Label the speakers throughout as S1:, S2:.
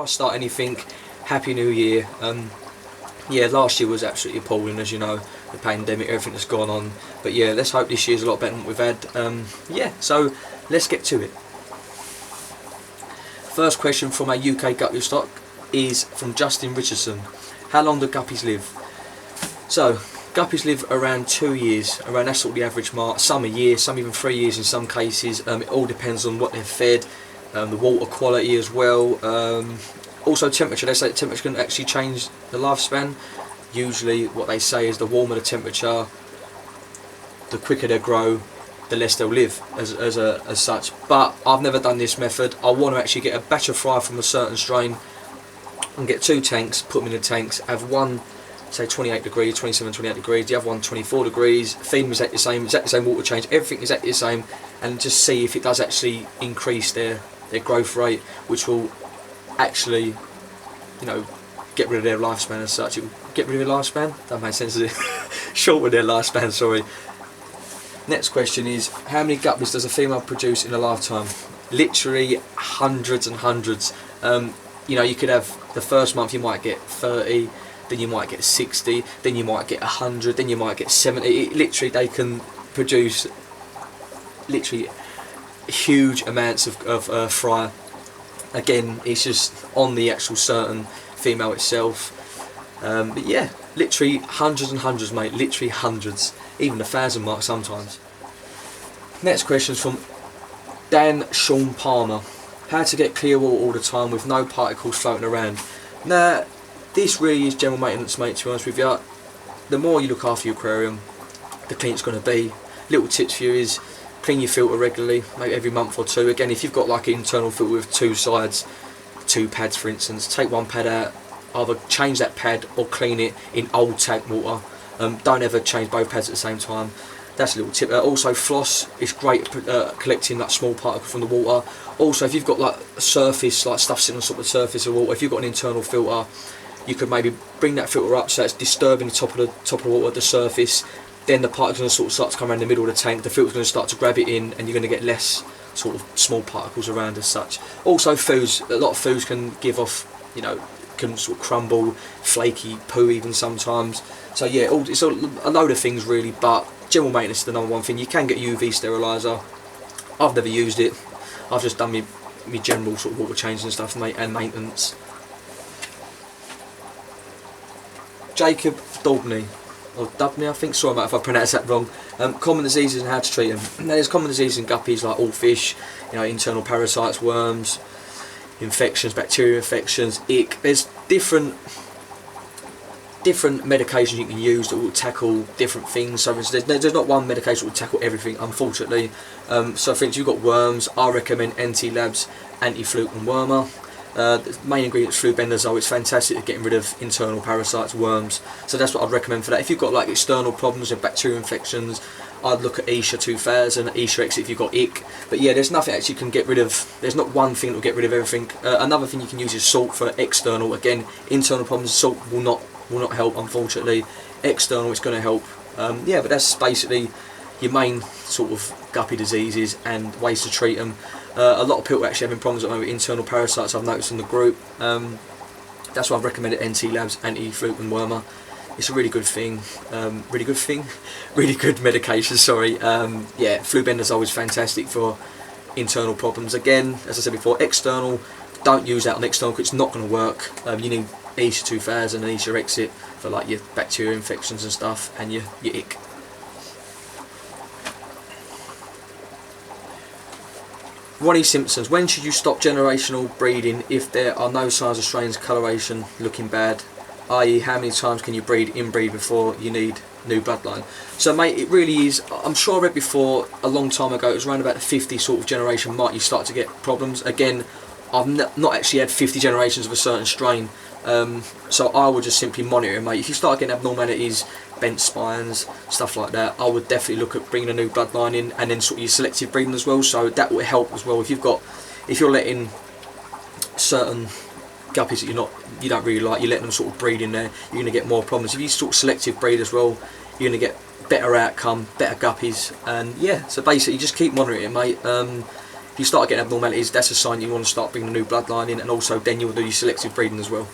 S1: I start anything, Happy New Year. Yeah, last year was absolutely appalling, as you know, the pandemic, everything that's gone on. But yeah, let's hope this year's a lot better than what we've had. Yeah, so let's get to it. First question from our UK Guppy Stock is from Justin Richardson. How long do guppies live? So, guppies live around 2 years, around that's sort of the average mark. Some a year, some even 3 years in some cases. It all depends on what they're fed, the water quality as well. Also temperature, they say temperature can actually change the lifespan. Usually what they say is the warmer the temperature, the quicker they grow, the less they'll live as such. But I've never done this method. I want to actually get a batch of fry from a certain strain and get 2 tanks, put them in the tanks, have one say 28 degrees, 27, 28 degrees, the other one 24 degrees, feed them exactly the same water change, everything exactly the same, and just see if it does actually increase their growth rate, which will actually, you know, get rid of their lifespan as such. It will get rid of their lifespan? That makes sense, does it? Shorten their lifespan, sorry. Next question is, how many guppies does a female produce in a lifetime? Literally hundreds and hundreds. You know, you could have the first month you might get 30, then you might get 60, then you might get 100, then you might get 70. Literally, they can produce literally huge amounts of fry. Again, it's just on the actual certain female itself. But yeah, literally hundreds and hundreds, mate. Literally hundreds, even 1,000 mark sometimes. Next question is from Dan Sean Palmer. How to get clear water all the time with no particles floating around? Now, this really is general maintenance, mate, to be honest with you. The more you look after your aquarium, the cleaner it's going to be. Little tips for you is clean your filter regularly, maybe every month or two. Again, if you've got like an internal filter with 2 sides, 2 pads for instance, take one pad out, either change that pad or clean it in old tank water. Don't ever change both pads at the same time. That's a little tip. Also, floss is great at collecting that small particle from the water. Also, if you've got like a surface, like stuff sitting on top of the surface of water, if you've got an internal filter, you could maybe bring that filter up so it's disturbing the top of the water, the surface. Then the particles going to sort of start to come around the middle of the tank. The filter's going to start to grab it in, and you're going to get less sort of small particles around as such. Also, foods. A lot of foods can give off, you know, can sort of crumble, flaky poo even sometimes. So yeah, it's a load of things really, but general maintenance is the number one thing. You can get UV steriliser. I've never used it. I've just done my general sort of water changes and stuff, mate, and maintenance. Jacob Dubney, or Dubney I think, sorry mate if I pronounced that wrong. Common diseases and how to treat them. Now, there's common diseases in guppies like all fish, you know, internal parasites, worms, infections, bacterial infections, ick. There's different medications you can use that will tackle different things. So there's not one medication that will tackle everything, unfortunately. So for instance, you've got worms. I recommend NT-Labs anti-fluke and wormer. The main ingredient is flubendazole. It's fantastic at getting rid of internal parasites, worms. So that's what I'd recommend for that. If you've got like external problems with bacterial infections, I'd look at Isha 2000, Isha X if you've got ick. But yeah, there's nothing actually can get rid of. There's not one thing that will get rid of everything. Another thing you can use is salt for external. Again, internal problems, salt will not help, unfortunately. External, it's going to help. Yeah, but that's basically your main sort of guppy diseases and ways to treat them. A lot of people are actually having problems at the moment with internal parasites, I've noticed in the group. That's why I've recommended NT-Labs anti-fluke and wormer. It's a really good thing, really good medication, sorry. Yeah, flubendazole is fantastic for internal problems. Again, as I said before, external, don't use that on external because it's not going to work. You need Isha 2000 and Isha Exit for like your bacterial infections and stuff, and your ick. Ronnie Simpsons, when should you stop generational breeding if there are no signs of strains coloration looking bad? I.e., how many times can you inbreed before you need new bloodline? So mate, it really is, I'm sure I read before a long time ago, it was around about the 50 sort of generation mark you start to get problems. Again, I've not actually had 50 generations of a certain strain, so I would just simply monitor it, mate. If you start getting abnormalities, bent spines, stuff like that, I would definitely look at bringing a new bloodline in, and then sort of your selective breeding as well, so that will help as well. If you're letting certain guppies that you don't really like, you're letting them sort of breed in there, you're going to get more problems. If you sort of selective breed as well, you're going to get better outcome, better guppies, and yeah, so basically just keep monitoring it, mate. If you start getting abnormalities, that's a sign you want to start bringing a new bloodline in, and also then you'll do your selective breeding as well.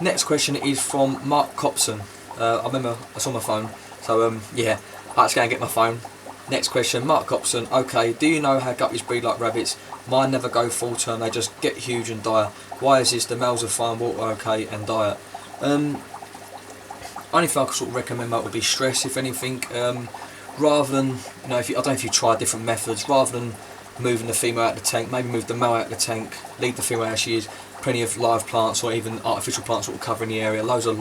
S1: Next question is from Mark Copson. I remember I saw my phone, so yeah, I had to go and get my phone. Next question, Mark Copson. Okay, do you know how guppies breed like rabbits? Mine never go full term, they just get huge and die. Why is this? The males are fine, water okay, and diet. Only thing I could sort of recommend that would be stress, if anything. Rather than, you know, I don't know if you try different methods, rather than moving the female out of the tank, maybe move the male out of the tank, leave the female as she is. Plenty of live plants or even artificial plants that will cover in the area. Loads of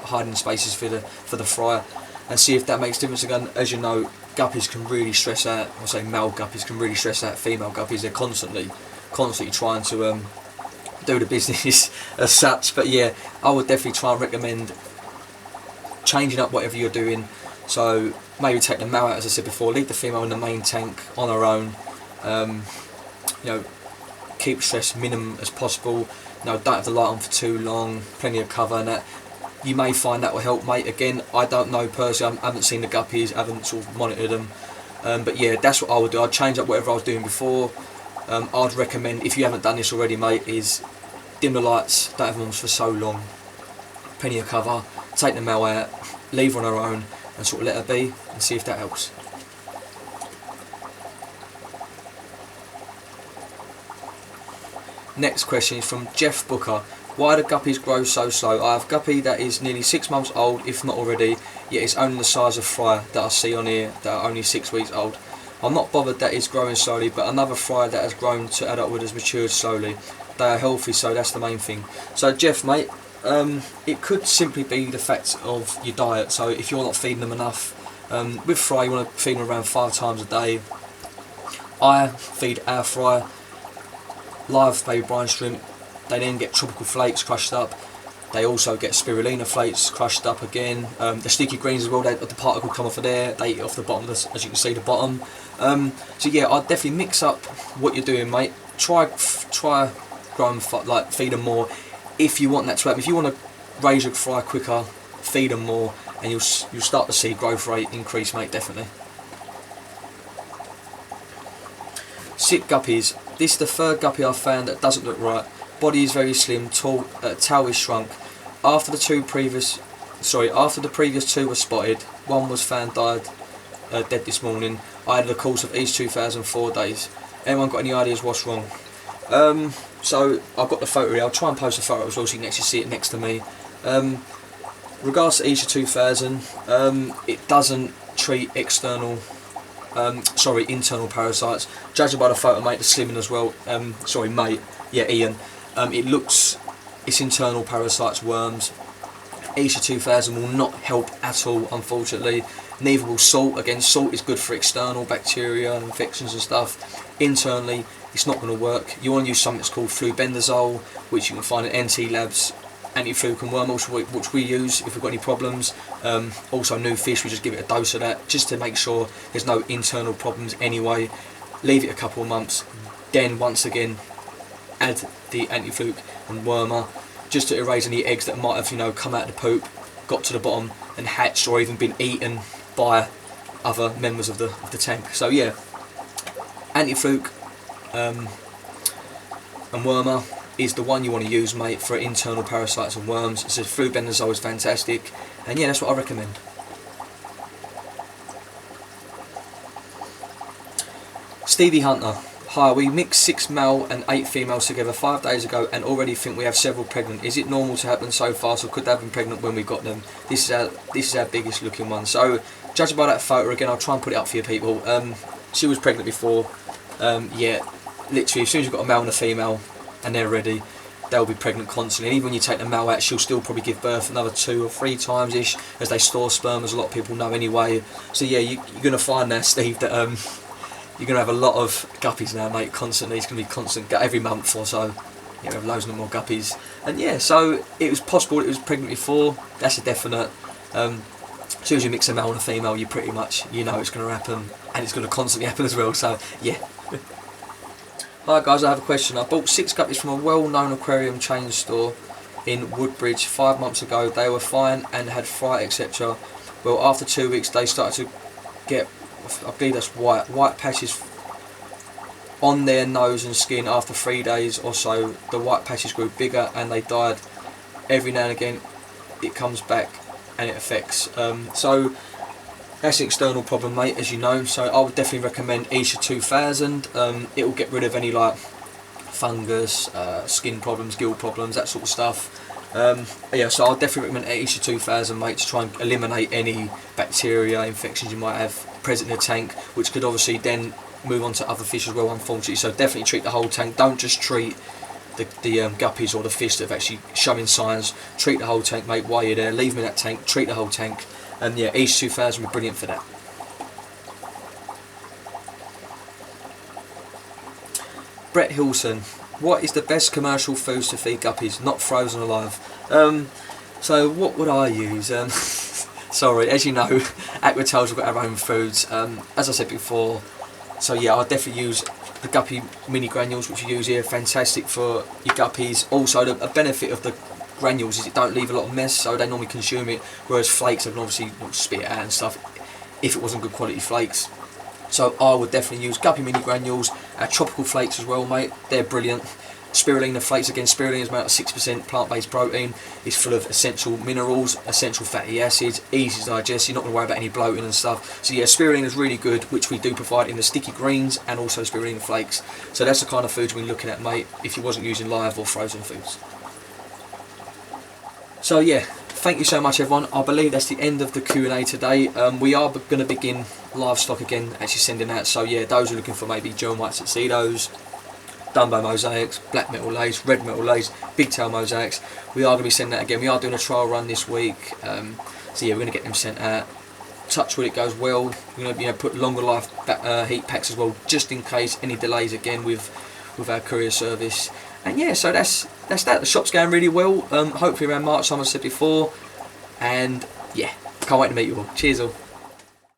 S1: hiding spaces for the fryer, and see if that makes a difference. Again, as you know, guppies can really stress out. I say male guppies can really stress out female guppies. They're constantly trying to do the business as such. But yeah, I would definitely try and recommend changing up whatever you're doing. So maybe take the male out, as I said before, leave the female in the main tank on her own. You know, keep stress minimum as possible. You know, don't have the light on for too long. Plenty of cover, and that you may find that will help, mate. Again, I don't know personally. I haven't seen the guppies, haven't sort of monitored them. But yeah, that's what I would do. I'd change up whatever I was doing before. I'd recommend, if you haven't done this already, mate, is dim the lights. Don't have them on for so long. Plenty of cover. Take the male out, leave her on her own, and sort of let her be, and see if that helps. Next question is from Jeff Booker. Why do guppies grow so slow? I have a guppy that is nearly 6 months old, if not already, yet it's only the size of fry that I see on here that are only 6 weeks old. I'm not bothered that it's growing slowly, but another fry that has grown to adulthood has matured slowly. They are healthy, so that's the main thing. So Jeff, mate, it could simply be the fact of your diet. So if you're not feeding them enough, with fry you want to feed them around 5 times a day. I feed our fry live baby brine shrimp. They then get tropical flakes crushed up. They also get spirulina flakes crushed up again. The sticky greens as well, the particle come off of there. They eat off the bottom, as you can see, the bottom. So yeah, I'd definitely mix up what you're doing, mate. Try grow them, like feed them more. If you want that to happen, if you want to raise your fry quicker, feed them more, and you'll start to see growth rate increase, mate. Definitely. Sick guppies. This is the third guppy I've found that doesn't look right. Body is very slim, tall, tail is shrunk. After the previous two were spotted, one was found dead this morning. I had a course of each 2004 days. Anyone got any ideas what's wrong? So I've got the photo here. I'll try and post a photo as well so you can actually see it next to me. Regards to each 2000, it doesn't treat internal parasites. Judging by the photo, mate, the slimming as well. Mate, yeah, Ian. It looks, it's internal parasites, worms. ESA 2000 will not help at all, unfortunately. Neither will salt. Again, salt is good for external bacteria and infections and stuff. Internally, it's not going to work. You want to use something that's called flubendazole, which you can find at NT Labs, anti-fluke and worm, which we use if we've got any problems. Also new fish, we just give it a dose of that, just to make sure there's no internal problems anyway. Leave it a couple of months, then once again add the anti-fluke and wormer, just to erase any eggs that might have, you know, come out of the poop, got to the bottom and hatched, or even been eaten by other members of the tank. So yeah, anti-fluke and wormer is the one you want to use, mate, for internal parasites and worms. It says flubendazole is fantastic, and yeah, that's what I recommend. Stevie Hunter. Hi, we mixed 6 male and 8 females together 5 days ago and already think we have several pregnant. Is it normal to happen so fast, or could they have been pregnant when we got them? This is our biggest looking one. So judging by that photo, again, I'll try and put it up for you people. She was pregnant before. Yeah, literally as soon as you've got a male and a female and they're ready, they'll be pregnant constantly. And even when you take the male out, she'll still probably give birth another 2 or 3 times ish, as they store sperm, as a lot of people know anyway. So yeah, you're going to find now, Steve, that you're going to have a lot of guppies now, mate, constantly. It's going to be constant, every month or so. You have loads of more guppies. And yeah, so it was possible it was pregnant before. That's a definite. As soon as you mix a male and a female, you pretty much, you know it's going to happen. And it's going to constantly happen as well, so yeah. Hi guys, I have a question. I bought 6 guppies from a well-known aquarium chain store in Woodbridge 5 months ago. They were fine and had fry, etc. Well, after 2 weeks they started to get, I believe that's white patches on their nose and skin after 3 days or so, the white patches grew bigger and they died. Every now and again it comes back and it affects. So that's an external problem, mate, as you know. So I would definitely recommend Isha 2000. It will get rid of any like fungus, skin problems, gill problems, that sort of stuff. Yeah, so I'll definitely recommend Isha 2000, mate, to try and eliminate any bacteria, infections you might have present in the tank, which could obviously then move on to other fish as well, unfortunately. So definitely treat the whole tank. Don't just treat the guppies or the fish that have actually showing signs. Treat the whole tank, mate, while you're there. Leave them in that tank, treat the whole tank. And yeah, Isha 2000 will be brilliant for that. Brett Hilson, what is the best commercial foods to feed guppies, not frozen alive? So what would I use? Sorry, as you know, Aquatil's have got our own foods. As I said before, so yeah, I'll definitely use the guppy mini granules, which you use here. Fantastic for your guppies. Also, a benefit of the granules is it don't leave a lot of mess, so they normally consume it, whereas flakes I can obviously spit it out and stuff if it wasn't good quality flakes. So I would definitely use guppy mini granules. Tropical flakes as well, mate, they're brilliant. Spirulina flakes, again, spirulina is about 6% plant-based protein. It's full of essential minerals, essential fatty acids, easy to digest. You're not going to worry about any bloating and stuff. So yeah, spirulina is really good, which we do provide in the sticky greens and also spirulina flakes. So that's the kind of foods we're looking at, mate, if you wasn't using live or frozen foods. So yeah, thank you so much, everyone. I believe that's the end of the Q&A today. We are going to begin livestock again, actually sending out. So yeah, those are looking for maybe germ white tuxedos, Dumbo mosaics, black metal lace, red metal lace, big tail mosaics. We are going to be sending that again. We are doing a trial run this week. So yeah, we're going to get them sent out. Touch wood, it goes well. We're going to put longer life heat packs as well, just in case any delays again with our courier service. And yeah, so that's that. The shop's going really well. Hopefully around March, as I said before. And yeah, can't wait to meet you all. Cheers all.